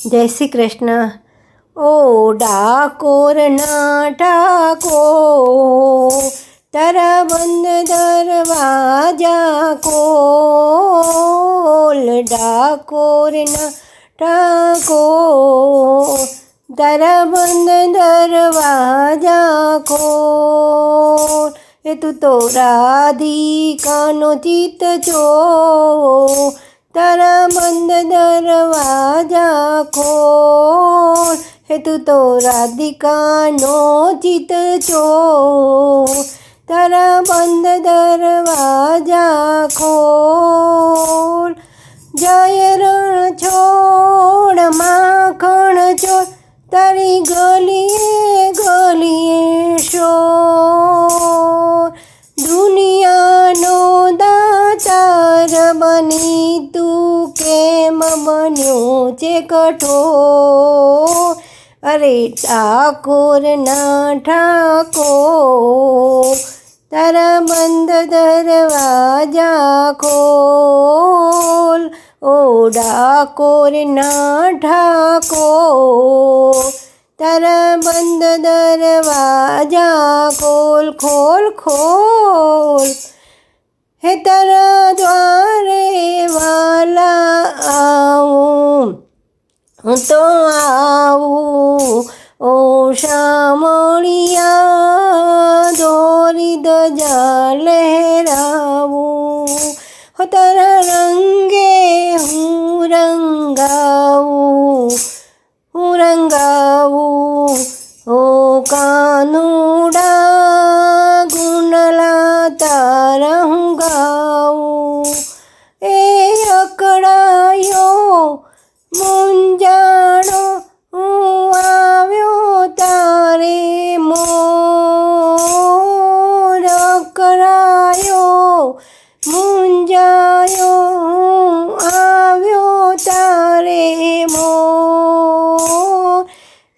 જય શ્રી કૃષ્ણ. ઓ ડાકોરના ઠાકોર, તારા બંધ દરવાજા ખોલ. ડાકોરના ઠાકોર, તારા બંધ દરવાજા ખોલ. એ તું તો રાધિકાનો ચિત્ત ચોર, તારા બંધ દરવાજા ખોલ. હે તું તો રાધિકાનો ચિત્ત ચોર, તારા બંધ દરવાજા ખોલ. જય રણ છોડ માખણ ચોર, તારી ગલીએ ગલીએ શોર. દુનિયાનો દાતાર બની તું કેમ બન્યો છે કઠોર. અરે ડાકોરના ઠાકોર, તારા બંધ દરવાજા ખોલ. ઓ ડાકોરના ઠાકોર, તારા બંધ દરવાજા ખોલ ખોલ ખોલ. હે તારા દ્વારે વાલા આવું, હું તો આવું. ઓ શામળિયા દોરી ધજા લહેરાવું, હો તારા રંગે હું રંગાવું, હું રંગાવું. ઓ કાનુડા ગુણલા તારા હું ગાવું. એ અકળાયો મૂંઝાણો, હું આવ્યો તારે મોર. અકળાયો મૂંઝાયો, હું આવ્યો તારે મોર.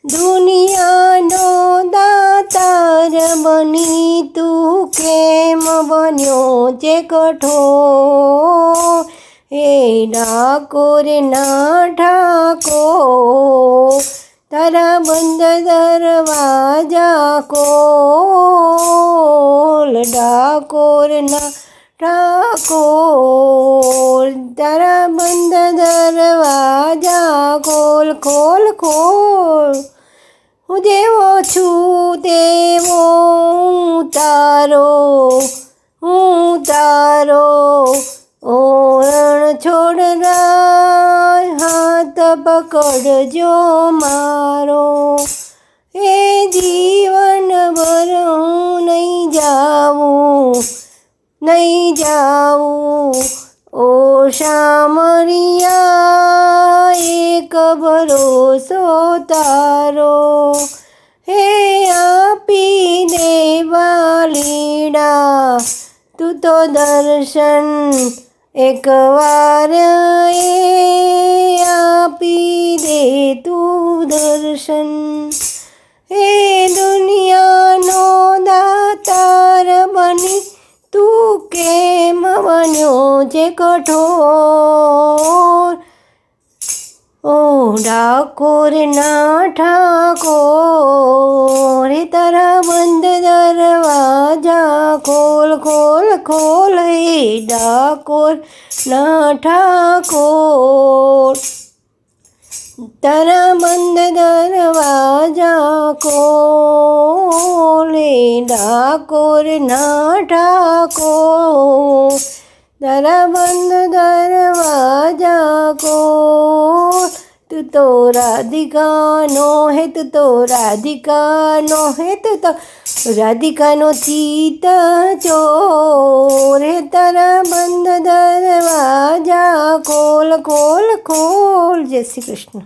દુનિયાનો દાતાર બની તું કેમ બન્યો છે કઠોર. હે ડાકોરના ઠાકોર, તારા બંધ દરવાજા ખોલ. ડાકોરના ઠાકોર, તારા બંધ દરવાજા ખોલ ખોલ ખોલ. હું જેવો છું તેવો હું તારો, હું તારો. ઓ રણ છોડ રાય હાથ પકડજો મારો. એ જીવન ભર હું નહીં જાઉં, નહીં જાઉં. ઓ શામળિયા એક ભરોસો તારો. હે આપી દેવા લીડા તું તો દર્શન, એકવાર એ આપી દે તું દર્શન. હે દુનિયાનો દાતાર બની તું કેમ બન્યો છે કઠોર. ઓ ડાકોરના ઠાકોર, હે તારા બંધ દરવાજા ખોલ ખોલ ખોલ. હે ડાકોરના ઠાકોર, તારા બંધ દરવાજા ખોલ. હે ડાકોરના ઠાકોર, તારા બંધ દરવાજા ખોલ. તું તો રાધિકાનો હે, તું તો રાધિકાનો હે, તું તો રાધિકાનો ચિત્ત ચોર. હે તારા બંધ દરવાજા ખોલ ખોલ ખોલ. જય શ્રી કૃષ્ણ.